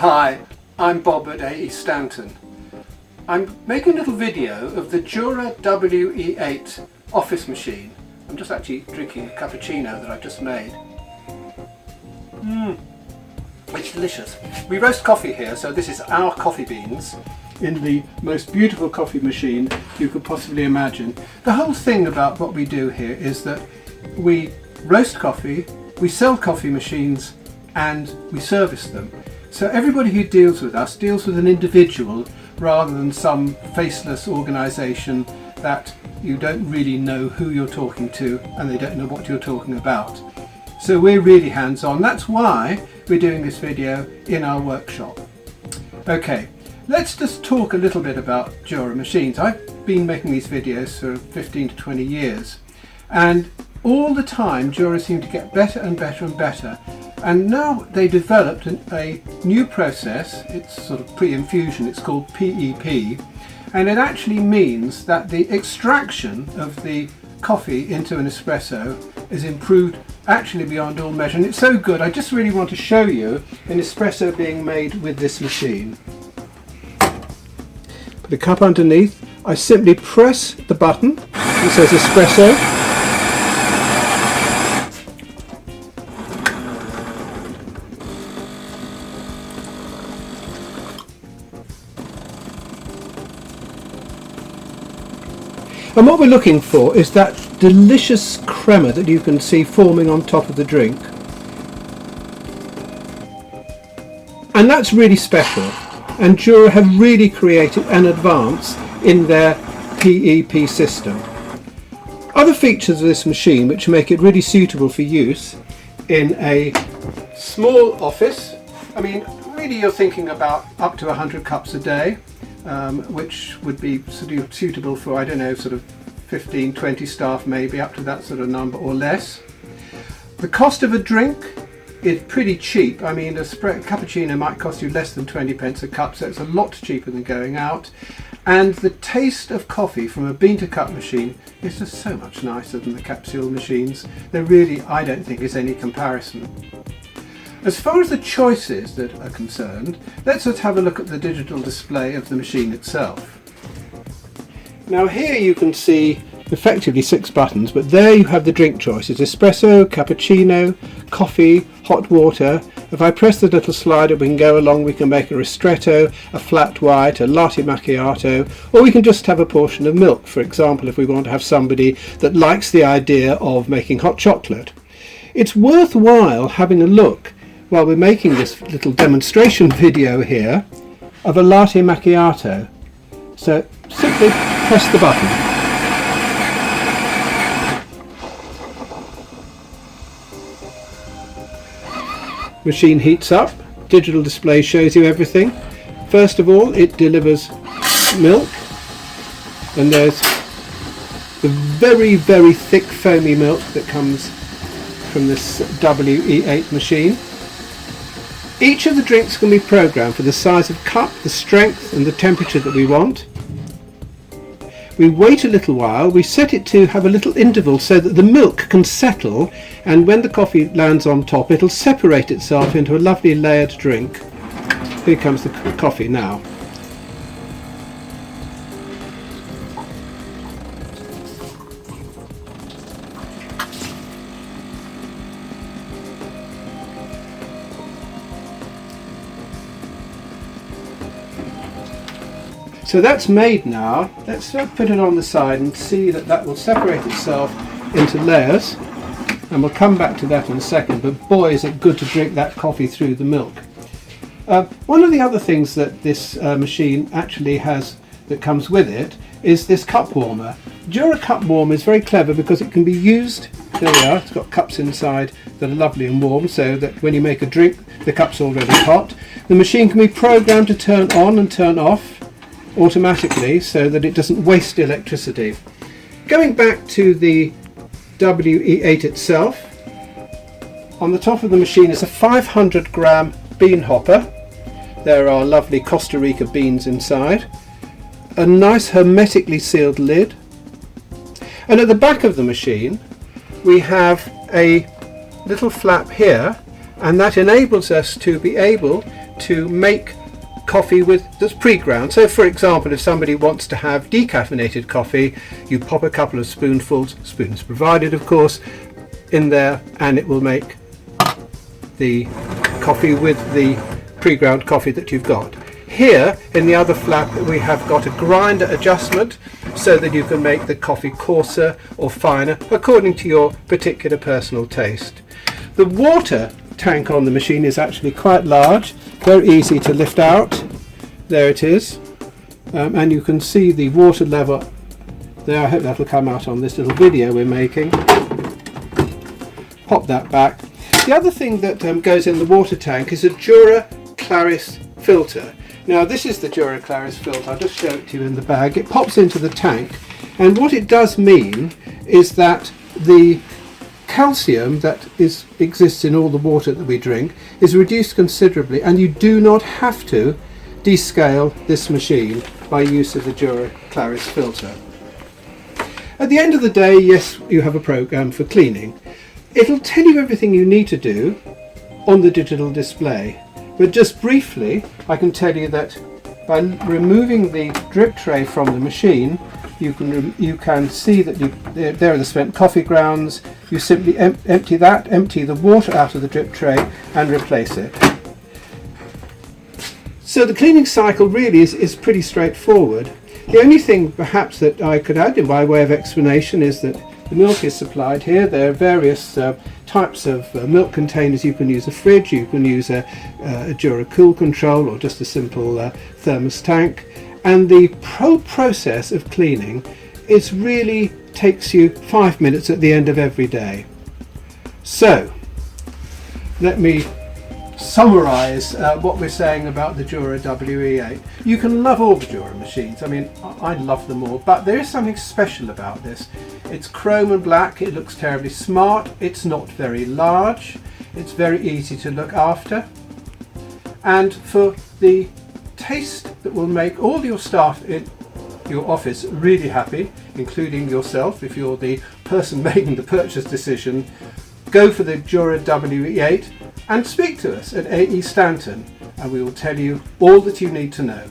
Hi, I'm Bob at A E Stanton. I'm making a little video of the Jura WE8 office machine. I'm just actually drinking a cappuccino that I've just made. It's delicious. We roast coffee here, so this is our coffee beans in the most beautiful coffee machine you could possibly imagine. The whole thing about what we do here is that we roast coffee, we sell coffee machines, and we service them. So everybody who deals with us deals with an individual rather than some faceless organisation that you don't really know who you're talking to and they don't know what you're talking about. So we're really hands-on. That's why we're doing this video in our workshop. Okay, let's just talk a little bit about Jura machines. I've been making these videos for 15 to 20 years, and all the time Jura seemed to get better and better and better. And now they developed a new process. It's sort of pre-infusion. It's called PEP, and it actually means that the extraction of the coffee into an espresso is improved actually beyond all measure. And it's so good, I just really want to show you an espresso being made with this machine. Put the cup underneath. I simply press the button that says espresso. And what we're looking for is that delicious crema that you can see forming on top of the drink. And that's really special. And Jura have really created an advance in their PEP system. Other features of this machine which make it really suitable for use in a small office. I mean, really you're thinking about up to 100 cups a day. Which would be sort of suitable for, I don't know, sort of 15, 20 staff, maybe up to that sort of number or less. The cost of a drink is pretty cheap. I mean, a cappuccino might cost you less than 20 pence a cup, so it's a lot cheaper than going out. And the taste of coffee from a bean to cup machine is just so much nicer than the capsule machines. There really, I don't think, is any comparison. As far as the choices that are concerned, let's just have a look at the digital display of the machine itself. Now here you can see effectively 6 buttons, but there you have the drink choices: espresso, cappuccino, coffee, hot water. If I press the little slider, we can go along, we can make a ristretto, a flat white, a latte macchiato, or we can just have a portion of milk, for example, if we want to have somebody that likes the idea of making hot chocolate. It's worthwhile having a look while we're making this little demonstration video here of a latte macchiato. So simply press the button. Machine heats up, digital display shows you everything. First of all, it delivers milk, and there's the very, very thick foamy milk that comes from this WE8 machine. Each of the drinks can be programmed for the size of cup, the strength and the temperature that we want. We wait a little while, we set it to have a little interval so that the milk can settle, and when the coffee lands on top it'll separate itself into a lovely layered drink. Here comes the coffee now. So that's made now. Let's put it on the side and see that that will separate itself into layers, and we'll come back to that in a second, but boy is it good to drink that coffee through the milk. One of the other things that this machine actually has that comes with it is this cup warmer. Jura cup warmer is very clever because it can be used, there we are, it's got cups inside that are lovely and warm, so that when you make a drink the cup's already hot. The machine can be programmed to turn on and turn off automatically so that it doesn't waste electricity. Going back to the WE8 itself, on the top of the machine is a 500 gram bean hopper. There are lovely Costa Rica beans inside, a nice hermetically sealed lid, and at the back of the machine we have a little flap here, and that enables us to be able to make coffee that's pre-ground. So for example, if somebody wants to have decaffeinated coffee, you pop a couple of spoons provided of course, in there, and it will make the coffee with the pre-ground coffee that you've got. Here in the other flap we have got a grinder adjustment so that you can make the coffee coarser or finer according to your particular personal taste. The water tank on the machine is actually quite large, very easy to lift out. There it is, and you can see the water level there. I hope that'll come out on this little video we're making. Pop that back. The other thing that goes in the water tank is a Jura Claris filter. Now this is the Jura Claris filter. I'll just show it to you in the bag. It pops into the tank, and what it does mean is that the calcium that exists in all the water that we drink is reduced considerably, and you do not have to descale this machine by use of the Jura Claris filter. At the end of the day, yes, you have a program for cleaning. It'll tell you everything you need to do on the digital display, but just briefly I can tell you that by removing the drip tray from the machine, you can see that there are the spent coffee grounds. You simply empty the water out of the drip tray and replace it. So the cleaning cycle really is pretty straightforward. The only thing perhaps that I could add in by way of explanation is that the milk is supplied here. There are various types of milk containers. You can use a fridge, you can use a Jura Cool Control, or just a simple thermos tank. And the process of cleaning really takes you 5 minutes at the end of every day. So let me summarise what we're saying about the Jura WE8. You can love all the Jura machines. I mean, I love them all, but there is something special about this. It's chrome and black. It looks terribly smart. It's not very large. It's very easy to look after, and for the taste that will make all your staff in your office really happy, including yourself if you're the person making the purchase decision, go for the Jura WE8 and speak to us at A E Stanton, and we will tell you all that you need to know.